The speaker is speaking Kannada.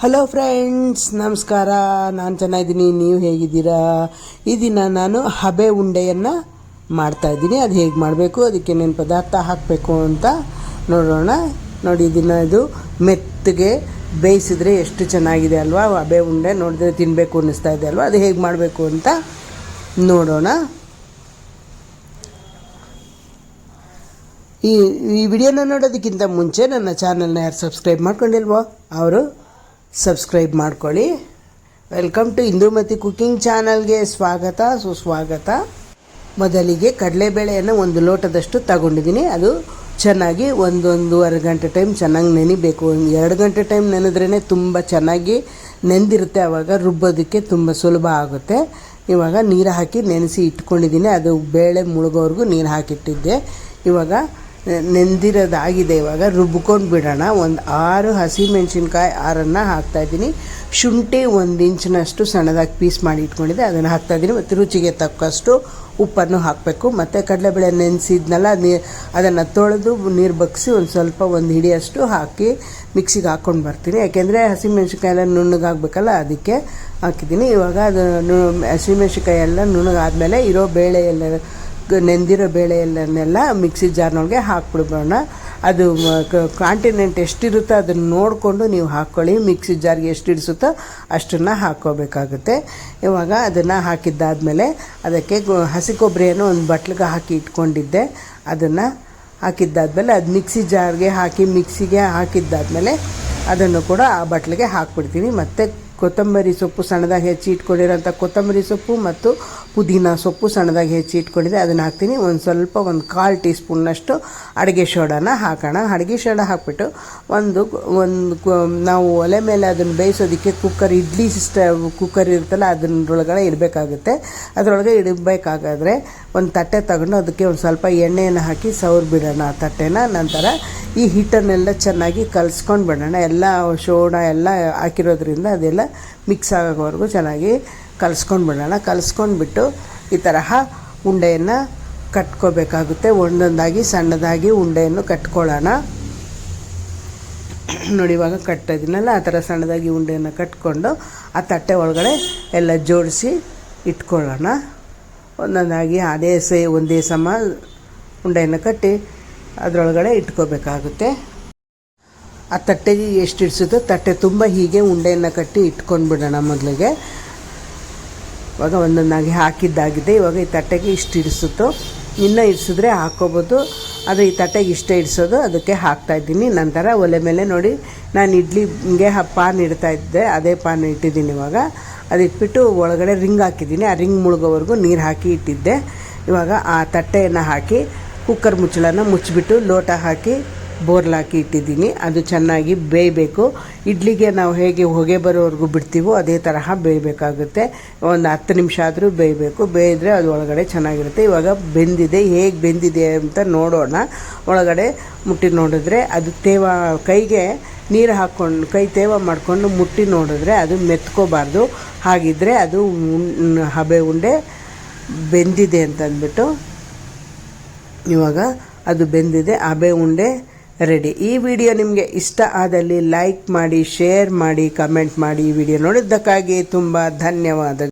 ಹಲೋ ಫ್ರೆಂಡ್ಸ್, ನಮಸ್ಕಾರ. ನಾನು ಚೆನ್ನಾಗಿದ್ದೀನಿ, ನೀವು ಹೇಗಿದ್ದೀರಾ? ಈ ದಿನ ನಾನು ಹಬೆ ಉಂಡೆಯನ್ನು ಮಾಡ್ತಾಯಿದ್ದೀನಿ. ಅದು ಹೇಗೆ ಮಾಡಬೇಕು, ಅದಕ್ಕೆ ಏನೇನು ಪದಾರ್ಥ ಹಾಕಬೇಕು ಅಂತ ನೋಡೋಣ. ನೋಡಿ, ಇದು ಮೆತ್ತಗೆ ಬೇಯಿಸಿದ್ರೆ ಎಷ್ಟು ಚೆನ್ನಾಗಿದೆ ಅಲ್ವಾ? ಹಬೆ ಉಂಡೆ ನೋಡಿದ್ರೆ ತಿನ್ನಬೇಕು ಅನ್ನಿಸ್ತಾ ಇದೆ ಅಲ್ವಾ? ಅದು ಹೇಗೆ ಮಾಡಬೇಕು ಅಂತ ನೋಡೋಣ. ಈ ವಿಡಿಯೋನ ನೋಡೋದಕ್ಕಿಂತ ಮುಂಚೆ ನನ್ನ ಚಾನಲ್ನ ಯಾರು ಸಬ್ಸ್ಕ್ರೈಬ್ ಮಾಡ್ಕೊಂಡಿಲ್ವೋ ಅವರು ಸಬ್ಸ್ಕ್ರೈಬ್ ಮಾಡ್ಕೊಳ್ಳಿ. ವೆಲ್ಕಮ್ ಟು ಇಂದುಮತಿ ಕುಕಿಂಗ್ ಚಾನಲ್ಗೆ ಸ್ವಾಗತ, ಸುಸ್ವಾಗತ. ಮೊದಲಿಗೆ ಕಡಲೆಬೇಳೆಯನ್ನು 1 ಲೋಟದಷ್ಟು ತಗೊಂಡಿದ್ದೀನಿ. ಅದು ಚೆನ್ನಾಗಿ 1-1.5 ಗಂಟೆ ಟೈಮ್ ಚೆನ್ನಾಗಿ ನೆನಿಬೇಕು. 2 ಗಂಟೆ ಟೈಮ್ ನೆನೆದ್ರೇ ತುಂಬ ಚೆನ್ನಾಗಿ ನೆಂದಿರುತ್ತೆ, ಆವಾಗ ರುಬ್ಬೋದಕ್ಕೆ ತುಂಬ ಸುಲಭ ಆಗುತ್ತೆ. ಇವಾಗ ನೀರು ಹಾಕಿ ನೆನೆಸಿ ಇಟ್ಕೊಂಡಿದ್ದೀನಿ. ಅದು ಬೇಳೆ ಮುಳುಗೋವರೆಗೂ ನೀರು ಹಾಕಿಟ್ಟಿದ್ದೆ. ಇವಾಗ ನೆಂದಿರೋದಾಗಿದೆ. ಇವಾಗ ರುಬ್ಕೊಂಡು ಬಿಡೋಣ. 6 ಹಸಿಮೆಣ್ಸಿನ್ಕಾಯಿ 6 ಹಾಕ್ತಾಯಿದ್ದೀನಿ. ಶುಂಠಿ 1 ಇಂಚಿನಷ್ಟು ಸಣ್ಣದಾಗಿ ಪೀಸ್ ಮಾಡಿ ಇಟ್ಕೊಂಡಿದ್ದೆ, ಅದನ್ನು ಹಾಕ್ತಾಯಿದ್ದೀನಿ. ಮತ್ತು ರುಚಿಗೆ ತಕ್ಕಷ್ಟು ಉಪ್ಪನ್ನು ಹಾಕಬೇಕು. ಮತ್ತು ಕಡಲೆಬೇಳೆ ನೆನೆಸಿದ್ನಲ್ಲ, ಅದನ್ನು ತೊಳೆದು ನೀರು ಬಗ್ಗಿಸಿ ಒಂದು ಹಿಡಿಯಷ್ಟು ಹಾಕಿ ಮಿಕ್ಸಿಗೆ ಹಾಕ್ಕೊಂಡು ಬರ್ತೀನಿ. ಯಾಕೆಂದರೆ ಹಸಿಮೆಣ್ಸಿನ್ಕಾಯಿ ಎಲ್ಲ ನುಣ್ಣಗಾಗಬೇಕಲ್ಲ, ಅದಕ್ಕೆ ಹಾಕಿದ್ದೀನಿ. ಇವಾಗ ಅದು ಹಸಿಮೆಣ್ಸಿನ್ಕಾಯಿ ಎಲ್ಲ ನುಣ್ಣಗಾದ್ಮೇಲೆ ಇರೋ ಬೇಳೆ ಎಲ್ಲ ನೆಂದಿರೋ ಬೇಳೆ ಎಲ್ಲನ್ನೆಲ್ಲ ಮಿಕ್ಸಿ ಜಾರ್ನೊಳಗೆ ಹಾಕ್ಬಿಡ್ಬೋಣ. ಅದು ಕಾಂಟಿನೆಂಟ್ ಎಷ್ಟಿರುತ್ತೋ ಅದನ್ನು ನೋಡಿಕೊಂಡು ನೀವು ಹಾಕ್ಕೊಳ್ಳಿ. ಮಿಕ್ಸಿ ಜಾರ್ಗೆ ಎಷ್ಟು ಇಡಿಸುತ್ತೋ ಅಷ್ಟನ್ನು ಹಾಕ್ಕೋಬೇಕಾಗುತ್ತೆ. ಇವಾಗ ಅದನ್ನು ಹಾಕಿದ್ದಾದಮೇಲೆ ಅದಕ್ಕೆ ಹಸಿ ಕೊಬ್ಬರಿಯನ್ನು ಒಂದು ಬಟ್ಲಿಗೆ ಹಾಕಿ ಇಟ್ಕೊಂಡಿದ್ದೆ. ಅದನ್ನು ಹಾಕಿದ್ದಾದಮೇಲೆ ಅದು ಮಿಕ್ಸಿ ಜಾರ್ಗೆ ಹಾಕಿ ಮಿಕ್ಸಿಗೆ ಹಾಕಿದ್ದಾದಮೇಲೆ ಅದನ್ನು ಕೂಡ ಆ ಬಟ್ಲಿಗೆ ಹಾಕ್ಬಿಡ್ತೀನಿ. ಮತ್ತು ಕೊತ್ತಂಬರಿ ಸೊಪ್ಪು ಸಣ್ಣದಾಗಿ ಹೆಚ್ಚಿ ಇಟ್ಕೊಂಡಿರೋಂಥ ಕೊತ್ತಂಬರಿ ಸೊಪ್ಪು ಮತ್ತು ಪುದೀನ ಸೊಪ್ಪು ಸಣ್ಣದಾಗಿ ಹೆಚ್ಚಿ ಇಟ್ಕೊಂಡಿದ್ದೆ, ಅದನ್ನು ಹಾಕ್ತೀನಿ. ಒಂದು 1/4 ಟೀ ಸ್ಪೂನ್ನಷ್ಟು ಅಡುಗೆ ಸೋಡಾನ ಹಾಕೋಣ. ಅಡುಗೆ ಸೋಡಾ ಹಾಕ್ಬಿಟ್ಟು ನಾವು ಒಲೆ ಮೇಲೆ ಅದನ್ನು ಬೇಯಿಸೋದಕ್ಕೆ ಇಡ್ಲಿ ಕುಕ್ಕರ್ ಇರುತ್ತಲ್ಲ, ಅದರೊಳಗಡೆ ಇಡಬೇಕಾಗುತ್ತೆ. ಅದರೊಳಗೆ ಇಡಬೇಕಾಗಾದರೆ ಒಂದು ತಟ್ಟೆ ತಗೊಂಡು ಅದಕ್ಕೆ ಒಂದು ಸ್ವಲ್ಪ ಎಣ್ಣೆಯನ್ನು ಹಾಕಿ ಸವರ್ ಬಿಡೋಣ ಆ ತಟ್ಟೆನ. ನಂತರ ಈ ಹಿಟ್ಟನ್ನೆಲ್ಲ ಚೆನ್ನಾಗಿ ಕಲಿಸ್ಕೊಂಡು ಬಿಡೋಣ. ಎಲ್ಲ ಸೋಡಾ ಎಲ್ಲ ಹಾಕಿರೋದ್ರಿಂದ ಅದೆಲ್ಲ ಮಿಕ್ಸ್ ಆಗೋವರೆಗೂ ಚೆನ್ನಾಗಿ ಕಲಿಸ್ಕೊಂಡು ಬಿಡೋಣ. ಕಲಿಸ್ಕೊಂಡ್ಬಿಟ್ಟು ಈ ತರಹ ಉಂಡೆಯನ್ನು ಕಟ್ಕೋಬೇಕಾಗುತ್ತೆ. ಒಂದೊಂದಾಗಿ ಸಣ್ಣದಾಗಿ ಉಂಡೆಯನ್ನು ಕಟ್ಕೊಳ್ಳೋಣ. ನೋಡಿ, ಇವಾಗ ಕಟ್ಟಿದ್ದೀನಲ್ಲ, ಆ ಥರ ಸಣ್ಣದಾಗಿ ಉಂಡೆಯನ್ನು ಕಟ್ಕೊಂಡು ಆ ತಟ್ಟೆ ಒಳಗಡೆ ಎಲ್ಲ ಜೋಡಿಸಿ ಇಟ್ಕೊಳ್ಳೋಣ. ಒಂದೊಂದಾಗಿ ಒಂದೇ ಸಮ ಉಂಡೆಯನ್ನು ಕಟ್ಟಿ ಅದರೊಳಗಡೆ ಇಟ್ಕೋಬೇಕಾಗುತ್ತೆ. ಆ ತಟ್ಟೆಗೆ ಎಷ್ಟು ಇಡಿಸುತ್ತೋ ತಟ್ಟೆ ತುಂಬ ಹೀಗೆ ಉಂಡೆಯನ್ನು ಕಟ್ಟಿ ಇಟ್ಕೊಂಡು ಬಿಡೋಣ ಮೊದಲಿಗೆ. ಇವಾಗ ಒಂದೊಂದಾಗಿ ಹಾಕಿದ್ದಾಗಿದೆ. ಇವಾಗ ಈ ತಟ್ಟೆಗೆ ಇಷ್ಟು ಇಡಿಸುತ್ತೋ, ಇನ್ನೂ ಇಡಿಸಿದ್ರೆ ಹಾಕ್ಕೋಬೋದು. ಆದರೆ ಈ ತಟ್ಟೆಗೆ ಇಷ್ಟೇ ಇಡಿಸೋದು, ಅದಕ್ಕೆ ಹಾಕ್ತಾಯಿದ್ದೀನಿ. ನಂತರ ಒಲೆ ಮೇಲೆ ನೋಡಿ, ನಾನು ಇಡ್ಲಿಗೆ ಪಾನ್ ಇಡ್ತಾಯಿದ್ದೆ, ಅದೇ ಪಾನ್ ಇಟ್ಟಿದ್ದೀನಿ. ಇವಾಗ ಅದಿಟ್ಬಿಟ್ಟು ಒಳಗಡೆ ರಿಂಗ್ ಹಾಕಿದ್ದೀನಿ. ಆ ರಿಂಗ್ ಮುಳುಗೋವರೆಗೂ ನೀರು ಹಾಕಿ ಇಟ್ಟಿದ್ದೆ. ಇವಾಗ ಆ ತಟ್ಟೆಯನ್ನು ಹಾಕಿ ಕುಕ್ಕರ್ ಮುಚ್ಚಳನ ಮುಚ್ಚಿಬಿಟ್ಟು ಲೋಟ ಹಾಕಿ ಬೋರ್ಲಾಕಿ ಇಟ್ಟಿದ್ದೀನಿ. ಅದು ಚೆನ್ನಾಗಿ ಬೇಯಬೇಕು. ಇಡ್ಲಿಗೆ ನಾವು ಹೇಗೆ ಹೊಗೆ ಬರೋವರೆಗೂ ಬಿಡ್ತೀವೋ ಅದೇ ತರಹ ಬೇಯಬೇಕಾಗುತ್ತೆ. ಒಂದು 10 ನಿಮಿಷ ಆದರೂ ಬೇಯಬೇಕು. ಬೇಯಿದ್ರೆ ಅದು ಒಳಗಡೆ ಚೆನ್ನಾಗಿರುತ್ತೆ. ಇವಾಗ ಬೆಂದಿದೆ. ಹೇಗೆ ಬೆಂದಿದೆ ಅಂತ ನೋಡೋಣ. ಒಳಗಡೆ ಮುಟ್ಟಿ ನೋಡಿದ್ರೆ ಅದು ಕೈಗೆ ನೀರು ಹಾಕ್ಕೊಂಡು ಕೈ ತೇವ ಮಾಡಿಕೊಂಡು ಮುಟ್ಟಿ ನೋಡಿದ್ರೆ ಅದು ಮೆತ್ಕೋಬಾರ್ದು. ಹಾಗಿದ್ದರೆ ಅದು ಹಬೆ ಉಂಡೆ ಬೆಂದಿದೆ ಅಂತಂದ್ಬಿಟ್ಟು. ಇವಾಗ ಅದು ಬೆಂದಿದೆ, ಹಬೆ ಉಂಡೆ ರೆಡಿ. ಈ ವಿಡಿಯೋ ನಿಮಗೆ ಇಷ್ಟ ಆದಲ್ಲಿ ಲೈಕ್ ಮಾಡಿ, ಶೇರ್ ಮಾಡಿ, ಕಮೆಂಟ್ ಮಾಡಿ. ಈ ವಿಡಿಯೋ ನೋಡಿದ್ದಕ್ಕಾಗಿ ತುಂಬ ಧನ್ಯವಾದ.